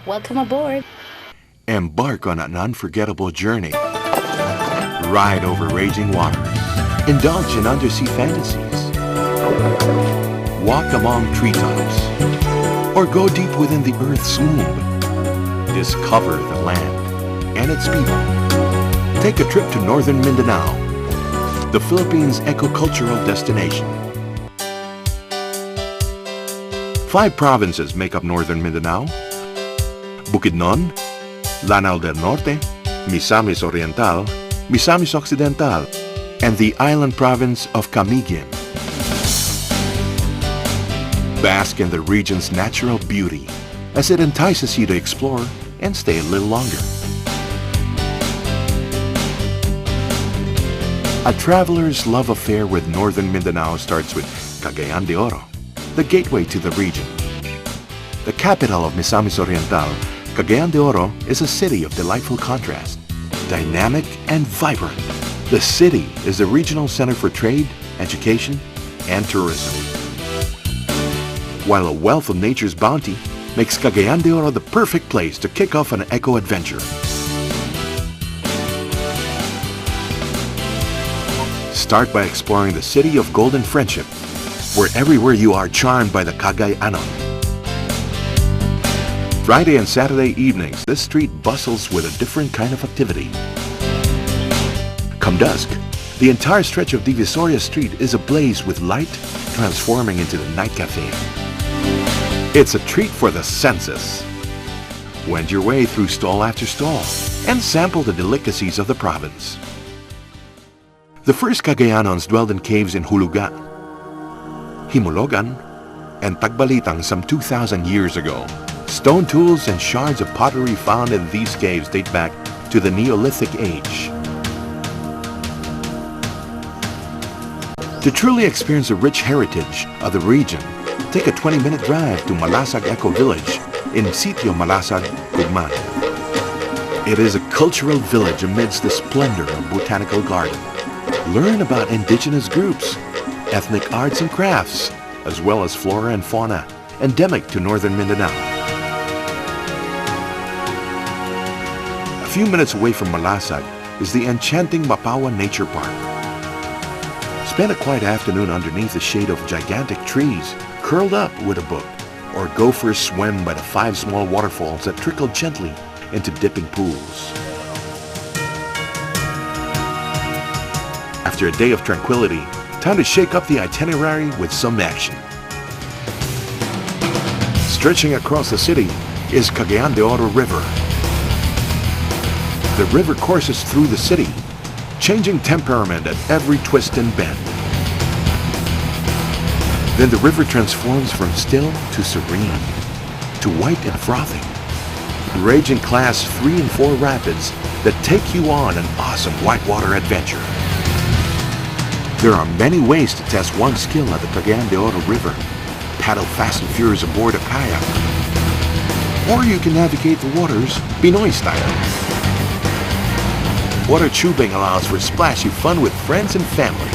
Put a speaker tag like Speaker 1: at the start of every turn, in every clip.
Speaker 1: Welcome aboard.
Speaker 2: Embark on an unforgettable journey. Ride over raging waters. Indulge in undersea fantasies. Walk among treetops. Or go deep within the Earth's womb. Discover the land and its people. Take a trip to Northern Mindanao, the Philippines' eco-cultural destination. 5 provinces make up Northern Mindanao: Bukidnon, Lanao del Norte, Misamis Oriental, Misamis Occidental, and the island province of Camiguin. Bask in the region's natural beauty as it entices you to explore and stay a little longer. A traveler's love affair with Northern Mindanao starts with Cagayan de Oro, the gateway to the region. The capital of Misamis Oriental, Cagayan de Oro is a city of delightful contrast. Dynamic and vibrant, the city is the regional center for trade, education, and tourism. While a wealth of nature's bounty makes Cagayan de Oro the perfect place to kick off an eco-adventure. Start by exploring the city of golden friendship, where everywhere you are charmed by the Cagayanon. Friday and Saturday evenings, this street bustles with a different kind of activity. Come dusk, the entire stretch of Divisoria Street is ablaze with light, transforming into the night cafe. It's a treat for the senses. Wend your way through stall after stall and sample the delicacies of the province. The first Cagayanons dwelled in caves in Hulugan, Himologan, and Tagbalitang some 2,000 years ago. Stone tools and shards of pottery found in these caves date back to the Neolithic age. To truly experience the rich heritage of the region, take a 20-minute drive to Malasag Eco Village in Sitio Malasag, Gugman. It is a cultural village amidst the splendor of botanical garden. Learn about indigenous groups, ethnic arts and crafts, as well as flora and fauna endemic to Northern Mindanao. A few minutes away from Malasag is the enchanting Mapawa Nature Park. Spend a quiet afternoon underneath the shade of gigantic trees, curled up with a book, or go for a swim by the 5 small waterfalls that trickle gently into dipping pools. After a day of tranquility, time to shake up the itinerary with some action. Stretching across the city is Cagayan de Oro River. The river courses through the city, changing temperament at every twist and bend. Then the river transforms from still to serene, to white and frothing, raging class 3 and 4 rapids that take you on an awesome whitewater adventure. There are many ways to test one's skill at the Cagayan de Oro River. Paddle fast and furious aboard a kayak. Or you can navigate the waters Pinoy style. Water tubing allows for splashy fun with friends and family.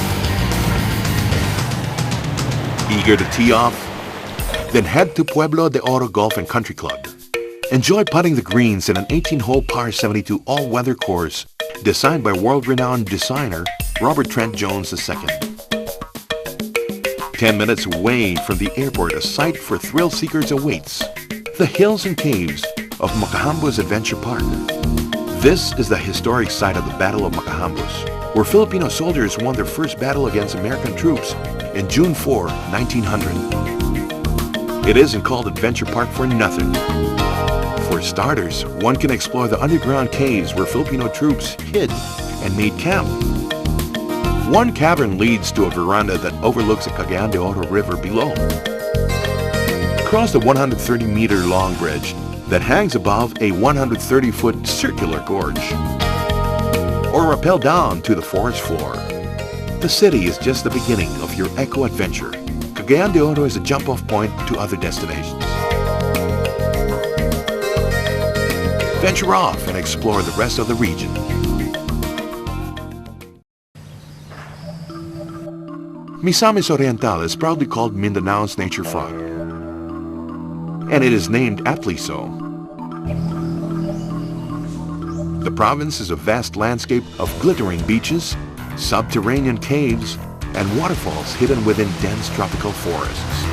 Speaker 2: Eager to tee off? Then head to Pueblo de Oro Golf and Country Club. Enjoy putting the greens in an 18-hole par 72 all-weather course designed by world-renowned designer Robert Trent Jones II. 10 minutes away from the airport, a site for thrill seekers awaits. The hills and caves of Macahambos Adventure Park. This is the historic site of the Battle of Macahambos, where Filipino soldiers won their first battle against American troops in June 4, 1900. It isn't called Adventure Park for nothing. For starters, one can explore the underground caves where Filipino troops hid and made camp. One cavern leads to a veranda that overlooks the Cagayan de Oro River below. Cross the 130-meter-long bridge that hangs above a 130-foot circular gorge. Or rappel down to the forest floor. The city is just the beginning of your eco-adventure. Cagayan de Oro is a jump-off point to other destinations. Venture off and explore the rest of the region. Misamis Oriental is proudly called Mindanao's nature fog, and it is named aptly so. The province is a vast landscape of glittering beaches, subterranean caves, and waterfalls hidden within dense tropical forests.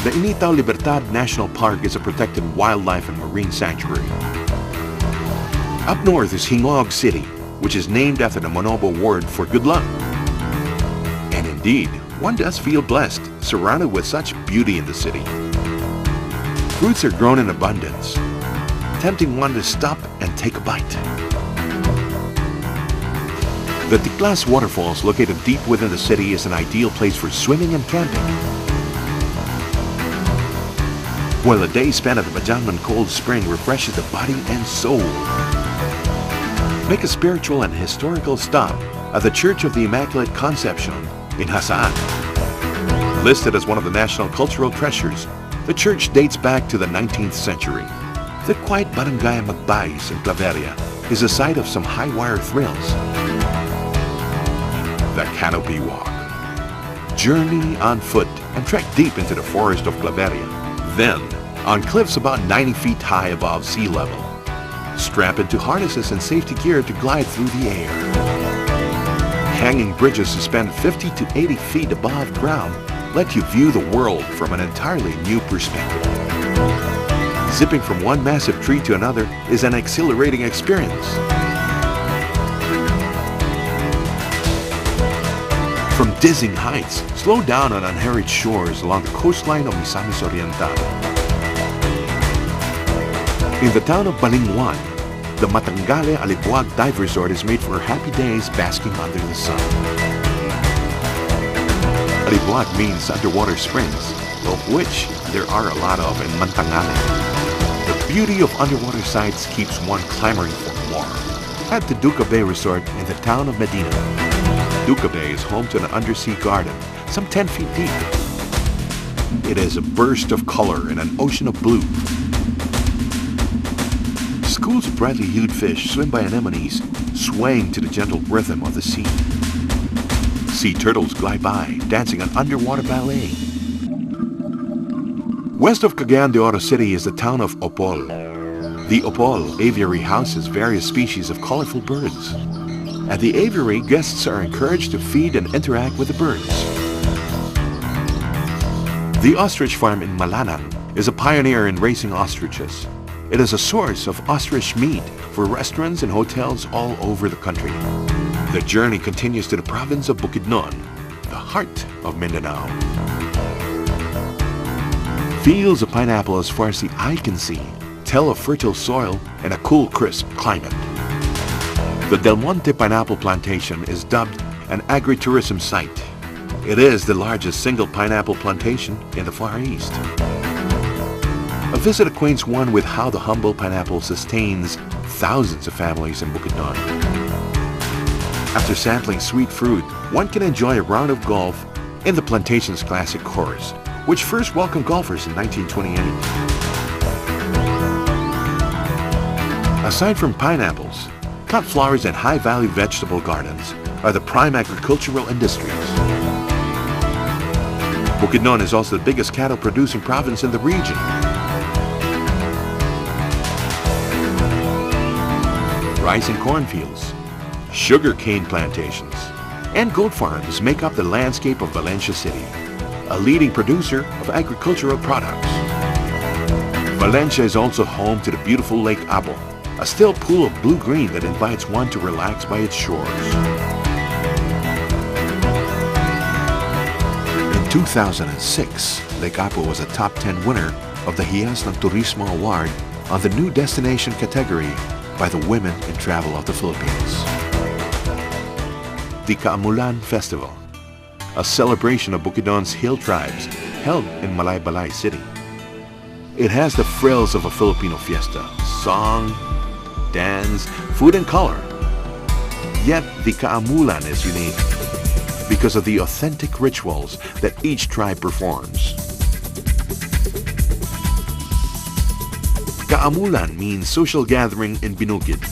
Speaker 2: The Initao Libertad National Park is a protected wildlife and marine sanctuary. Up north is Hingog City, which is named after the Monobo word for good luck. And indeed, one does feel blessed, surrounded with such beauty in the city. Fruits are grown in abundance, tempting one to stop and take a bite. The Tiklas waterfalls, located deep within the city, is an ideal place for swimming and camping. While a day spent at the Bajangman Cold Spring refreshes the body and soul. Make a spiritual and historical stop at the Church of the Immaculate Conception in Hasaan. Listed as one of the national cultural treasures, the church dates back to the 19th century. The quiet barangay Magbayes in Claveria is a site of some high-wire thrills. The Canopy Walk. Journey on foot and trek deep into the forest of Claveria. Then, on cliffs about 90 feet high above sea level, strap into harnesses and safety gear to glide through the air. Hanging bridges suspended 50 to 80 feet above ground let you view the world from an entirely new perspective. Zipping from one massive tree to another is an exhilarating experience. From dizzying heights, slow down on unharried shores along the coastline of Misamis Oriental. In the town of Balingwan, the Matangale Alibuag Dive Resort is made for happy days basking under the sun. Alibuag means underwater springs, of which there are a lot of in Matangale. The beauty of underwater sites keeps one clamoring for more. Head to Duca Bay Resort in the town of Medina. Duca Bay is home to an undersea garden, some 10 feet deep. It is a burst of color in an ocean of blue. Schools of brightly hued fish swim by anemones, swaying to the gentle rhythm of the sea. Sea turtles glide by, dancing an underwater ballet. West of Cagayan de Oro City is the town of Opol. The Opol aviary houses various species of colorful birds. At the aviary, guests are encouraged to feed and interact with the birds. The ostrich farm in Malanang is a pioneer in raising ostriches. It is a source of ostrich meat for restaurants and hotels all over the country. The journey continues to the province of Bukidnon, the heart of Mindanao. Fields of pineapple as far as the eye can see tell of fertile soil and a cool, crisp climate. The Del Monte Pineapple Plantation is dubbed an agritourism site. It is the largest single pineapple plantation in the Far East. A visit acquaints one with how the humble pineapple sustains thousands of families in Bukidnon. After sampling sweet fruit, one can enjoy a round of golf in the plantation's classic course, which first welcomed golfers in 1928. Aside from pineapples, cut flowers and high-value vegetable gardens are the prime agricultural industries. Bukidnon is also the biggest cattle-producing province in the region. Rice and cornfields, sugar cane plantations, and goat farms make up the landscape of Valencia City, a leading producer of agricultural products. Valencia is also home to the beautiful Lake Abo, a still pool of blue-green that invites one to relax by its shores. In 2006, Lake Abo was a top 10 winner of the Hiyas ng Turismo Award on the New Destination category by the Women in Travel of the Philippines. The Kaamulan Festival, a celebration of Bukidnon's hill tribes held in Malaybalay City. It has the frills of a Filipino fiesta, song, dance, food and color. Yet the Kaamulan is unique because of the authentic rituals that each tribe performs. Kaamulan means social gathering in Binukid.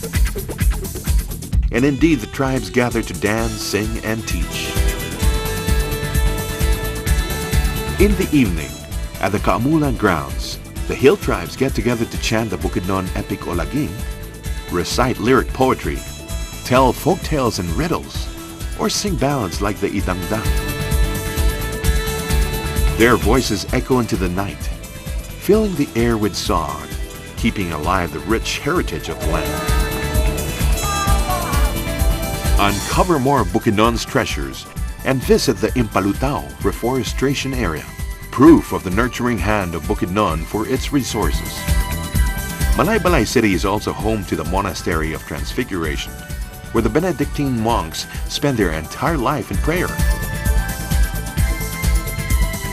Speaker 2: And indeed, the tribes gather to dance, sing, and teach. In the evening, at the Kaamulan grounds, The hill tribes get together to chant the Bukidnon epic o laging, recite lyric poetry, tell folk tales and riddles, or sing ballads like the idangdang. Their voices echo into the night, filling the air with song, keeping alive the rich heritage of the land. Uncover more of Bukidnon's treasures and visit the Impalutao reforestation area, proof of the nurturing hand of Bukidnon for its resources. Malaybalay City is also home to the Monastery of Transfiguration, where the Benedictine monks spend their entire life in prayer.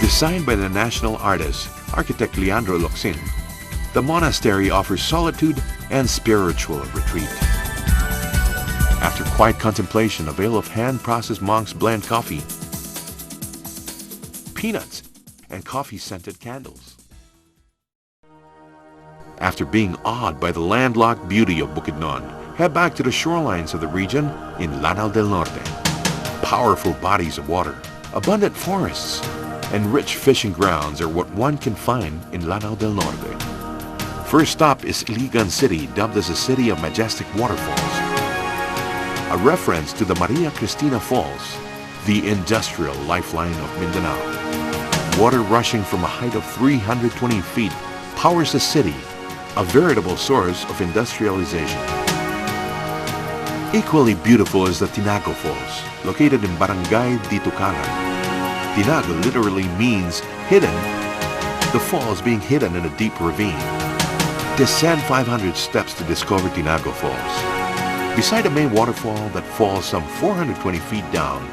Speaker 2: Designed by the national artist, architect Leandro Locsin, the monastery offers solitude and spiritual retreat. After quiet contemplation, a veil of hand-processed monks blend coffee, peanuts, and coffee-scented candles. After being awed by the landlocked beauty of Bukidnon, head back to the shorelines of the region in Lanao del Norte. Powerful bodies of water, abundant forests, and rich fishing grounds are what one can find in Lanao del Norte. First stop is Iligan City, dubbed as a city of majestic waterfalls, a reference to the Maria Cristina Falls, the industrial lifeline of Mindanao. Water rushing from a height of 320 feet powers the city, a veritable source of industrialization. Equally beautiful is the Tinago Falls, located in Barangay Ditucalan. Tinago literally means hidden, the falls being hidden in a deep ravine. Descend 500 steps to discover Tinago Falls. Beside the main waterfall that falls some 420 feet down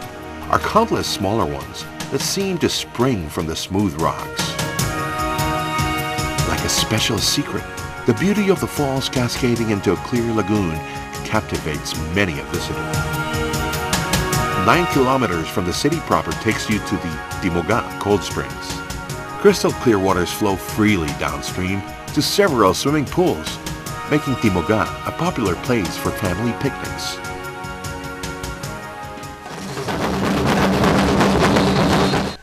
Speaker 2: are countless smaller ones that seem to spring from the smooth rocks. Like a special secret, the beauty of the falls cascading into a clear lagoon captivates many a visitor. 9 kilometers from the city proper takes you to the Timoga Cold Springs. Crystal clear waters flow freely downstream to several swimming pools, making Timoga a popular place for family picnics.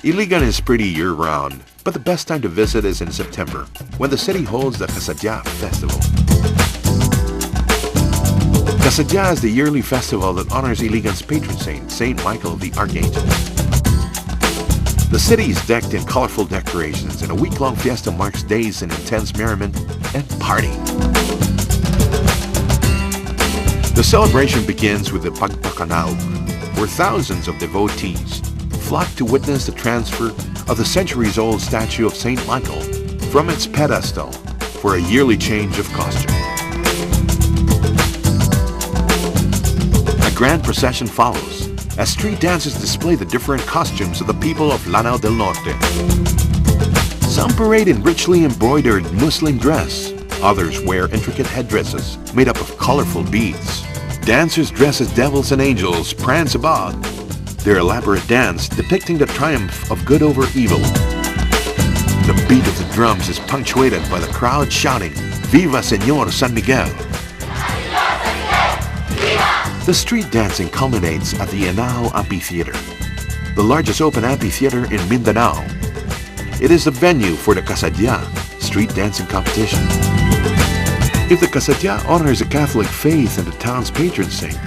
Speaker 2: Iligan is pretty year-round, but the best time to visit is in September, when the city holds the Kasadya Festival. Kasadya is the yearly festival that honors Iligan's patron saint, Saint Michael the Archangel. The city is decked in colorful decorations, and a week-long fiesta marks days in intense merriment and partying. The celebration begins with the Pagpakanaug, where thousands of devotees flock to witness the transfer of the centuries-old statue of Saint Michael from its pedestal for a yearly change of costume. A grand procession follows as street dancers display the different costumes of the people of Lanao del Norte. Some parade in richly embroidered Muslim dress. Others wear intricate headdresses made up of colorful beads. Dancers dressed as devils and angels prance about, their elaborate dance depicting the triumph of good over evil. The beat of the drums is punctuated by the crowd shouting, "Viva Señor San Miguel!" The street dancing culminates at the Henao Amphitheater, the largest open amphitheater in Mindanao. It is the venue for the Kasadya street dancing competition. If the Kasadya honors the Catholic faith and the town's patron saint,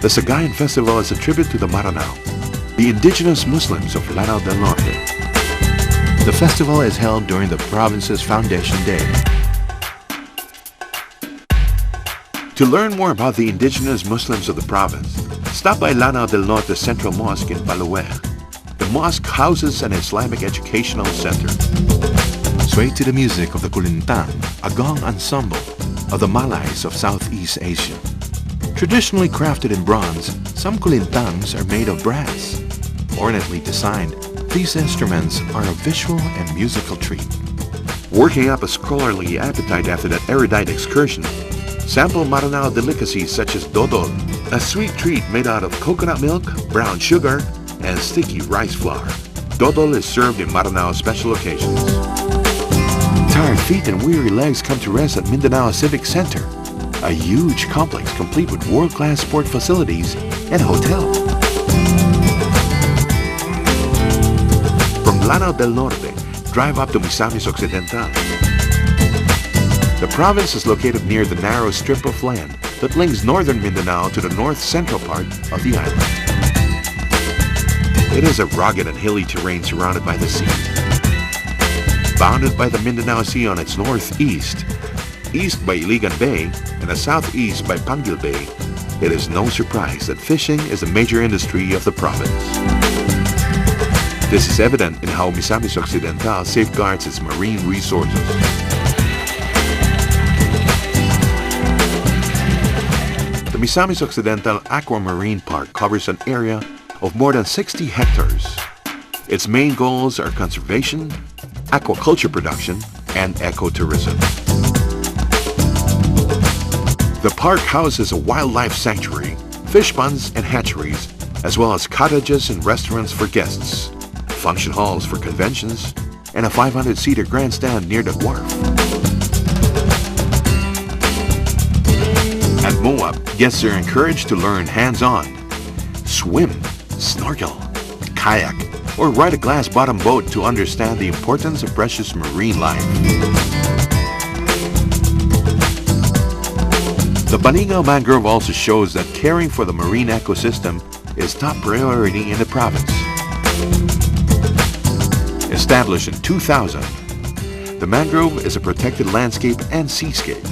Speaker 2: the Cagayan Festival is a tribute to the Maranao, the indigenous Muslims of Lanao del Norte. The festival is held during the province's Foundation Day. To learn more about the indigenous Muslims of the province, stop by Lanao del Norte Central Mosque in Baluer. The mosque houses an Islamic educational center. Sway to the music of the Kulintang, a gong ensemble of the Malays of Southeast Asia. Traditionally crafted in bronze, some kulintangs are made of brass. Ornately designed, these instruments are a visual and musical treat. Working up a scholarly appetite after that erudite excursion, sample Maranao delicacies such as dodol, a sweet treat made out of coconut milk, brown sugar, and sticky rice flour. Dodol is served in Maranao special occasions. Tired feet and weary legs come to rest at Mindanao Civic Center, a huge complex complete with world-class sport facilities and a hotel. From Lanao del Norte, drive up to Misamis Occidental. The province is located near the narrow strip of land that links northern Mindanao to the north-central part of the island. It is a rugged and hilly terrain surrounded by the sea. Bounded by the Mindanao Sea on its northeast, east by Iligan Bay, and the southeast by Panguil Bay, it is no surprise that fishing is a major industry of the province. This is evident in how Misamis Occidental safeguards its marine resources. The Misamis Occidental Aquamarine Park covers an area of more than 60 hectares. Its main goals are conservation, aquaculture production, and ecotourism. The park houses a wildlife sanctuary, fish ponds and hatcheries, as well as cottages and restaurants for guests, function halls for conventions, and a 500-seater grandstand near the wharf. At Moab, guests are encouraged to learn hands-on, swim, snorkel, kayak, or ride a glass-bottom boat to understand the importance of precious marine life. The Baningao mangrove also shows that caring for the marine ecosystem is top priority in the province. Established in 2000, the mangrove is a protected landscape and seascape.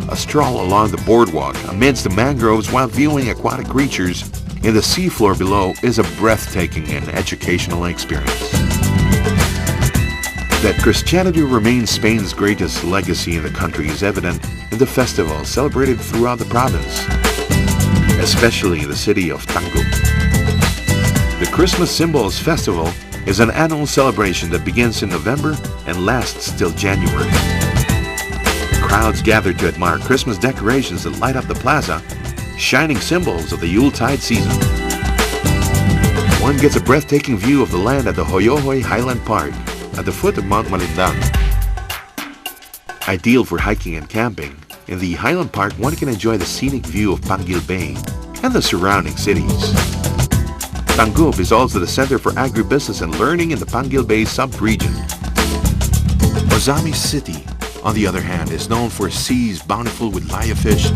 Speaker 2: A stroll along the boardwalk amidst the mangroves while viewing aquatic creatures in the seafloor below is a breathtaking and educational experience. That Christianity remains Spain's greatest legacy in the country is evident in the festivals celebrated throughout the province, especially in the city of Tangub. The Christmas Symbols Festival is an annual celebration that begins in November and lasts till January. Crowds gather to admire Christmas decorations that light up the plaza, shining symbols of the Yuletide season. One gets a breathtaking view of the land at the Hoyohoy Highland Park at the foot of Mount Malindang. Ideal for hiking and camping, in the Highland Park one can enjoy the scenic view of Panguil Bay and the surrounding cities. Tangub is also the center for agribusiness and learning in the Panguil Bay sub-region. Misamis City, on the other hand, is known for seas bountiful with lionfish,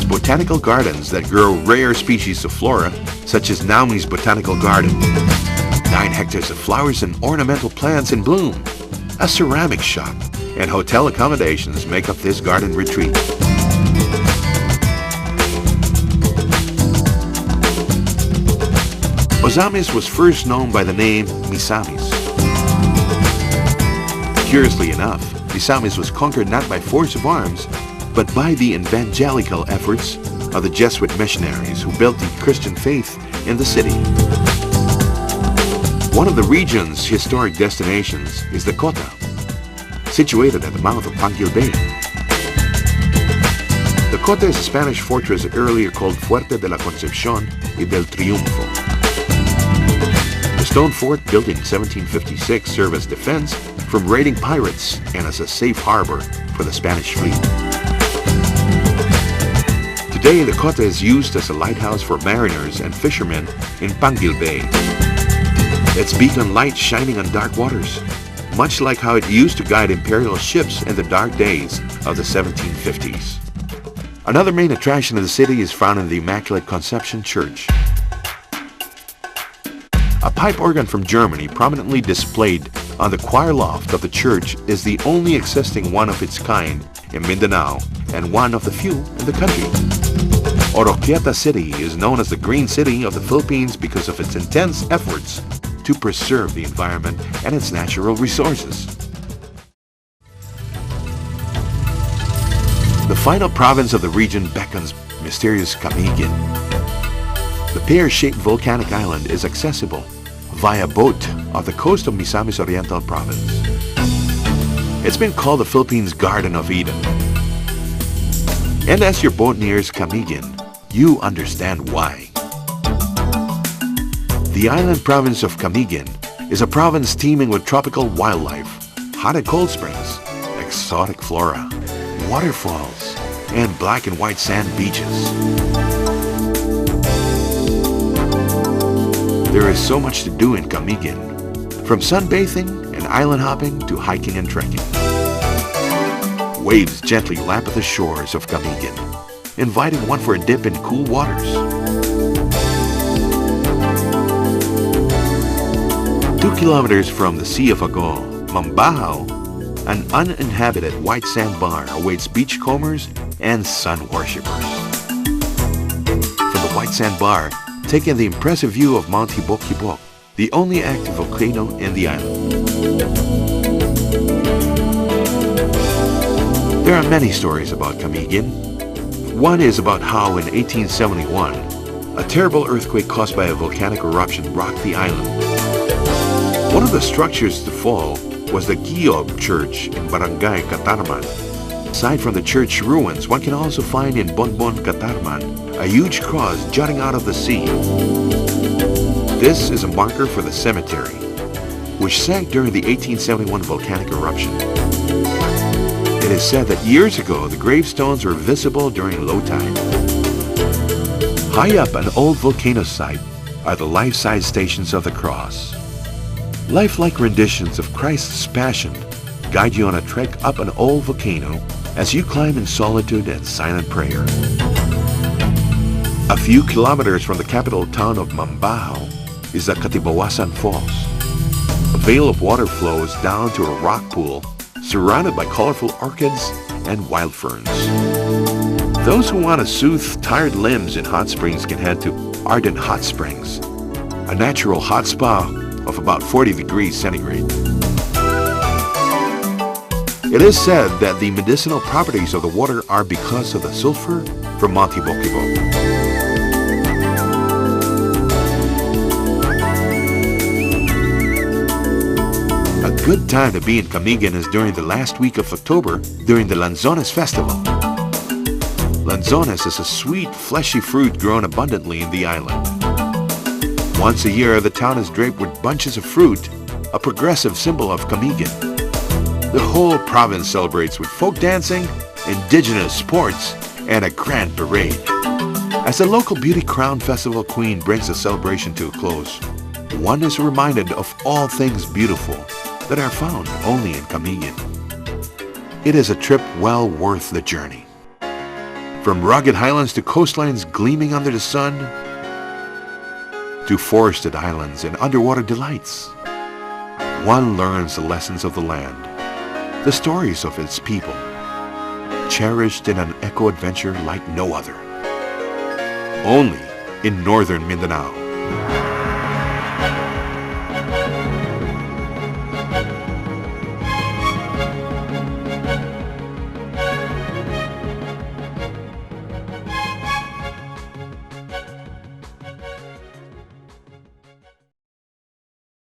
Speaker 2: botanical gardens that grow rare species of flora, such as Naumi's Botanical Garden, 9 hectares of flowers and ornamental plants in bloom, a ceramic shop, and hotel accommodations make up this garden retreat. Misamis was first known by the name Misamis. Curiously enough, Misamis was conquered not by force of arms, but by the evangelical efforts of the Jesuit missionaries who built the Christian faith in the city. One of the region's historic destinations is the Cota, situated at the mouth of Panguil Bay. The Cota is a Spanish fortress earlier called Fuerte de la Concepcion y del Triunfo. The stone fort, built in 1756, served as defense from raiding pirates and as a safe harbor for the Spanish fleet. Today, the Cota is used as a lighthouse for mariners and fishermen in Panguil Bay. Its beacon light shining on dark waters, much like how it used to guide imperial ships in the dark days of the 1750s. Another main attraction of the city is found in the Immaculate Conception Church. A pipe organ from Germany prominently displayed on the choir loft of the church is the only existing one of its kind in Mindanao and one of the few in the country. Oroquieta City is known as the Green City of the Philippines because of its intense efforts to preserve the environment and its natural resources. The final province of the region beckons mysterious Camiguin. The pear-shaped volcanic island is accessible via boat off the coast of Misamis Oriental province. It's been called the Philippines' Garden of Eden. And as your boat nears Camiguin, you understand why. The island province of Camiguin is a province teeming with tropical wildlife, hot and cold springs, exotic flora, waterfalls, and black and white sand beaches. There is so much to do in Camiguin, from sunbathing and island hopping to hiking and trekking. Waves gently lap at the shores of Camiguin, inviting one for a dip in cool waters. 2 kilometers from the Sea of Agol, Mambahaw, an uninhabited white sand bar awaits beachcombers and sun worshippers. From the white sand bar, take in the impressive view of Mount Hibok-Hibok, the only active volcano in the island. There are many stories about Camiguin. One is about how in 1871, a terrible earthquake caused by a volcanic eruption rocked the island. One of the structures to fall was the Giob Church in Barangay Catarman. Aside from the church ruins, one can also find in Bonbon, Catarman, a huge cross jutting out of the sea. This is a marker for the cemetery, which sank during the 1871 volcanic eruption. It is said that years ago, the gravestones were visible during low tide. High up an old volcano site are the life-size stations of the cross. Lifelike renditions of Christ's Passion guide you on a trek up an old volcano as you climb in solitude and silent prayer. A few kilometers from the capital town of Mambahaw is the Katibawasan Falls. A veil of water flows down to a rock pool surrounded by colorful orchids and wild ferns. Those who want to soothe tired limbs in hot springs can head to Ardent Hot Springs, a natural hot spa of about 40 degrees centigrade. It is said that the medicinal properties of the water are because of the sulfur from Mount Hibok-Hibok. A good time to be in Camiguin is during the last week of October during the Lanzones Festival. Lanzones is a sweet, fleshy fruit grown abundantly in the island. Once a year, the town is draped with bunches of fruit, a progressive symbol of Camiguin. The whole province celebrates with folk dancing, indigenous sports, and a grand parade. As the local beauty crown festival queen brings the celebration to a close, one is reminded of all things beautiful that are found only in Camiguin. It is a trip well worth the journey. From rugged highlands to coastlines gleaming under the sun, to forested islands and underwater delights, one learns the lessons of the land, the stories of its people, cherished in an eco-adventure like no other. Only in northern Mindanao.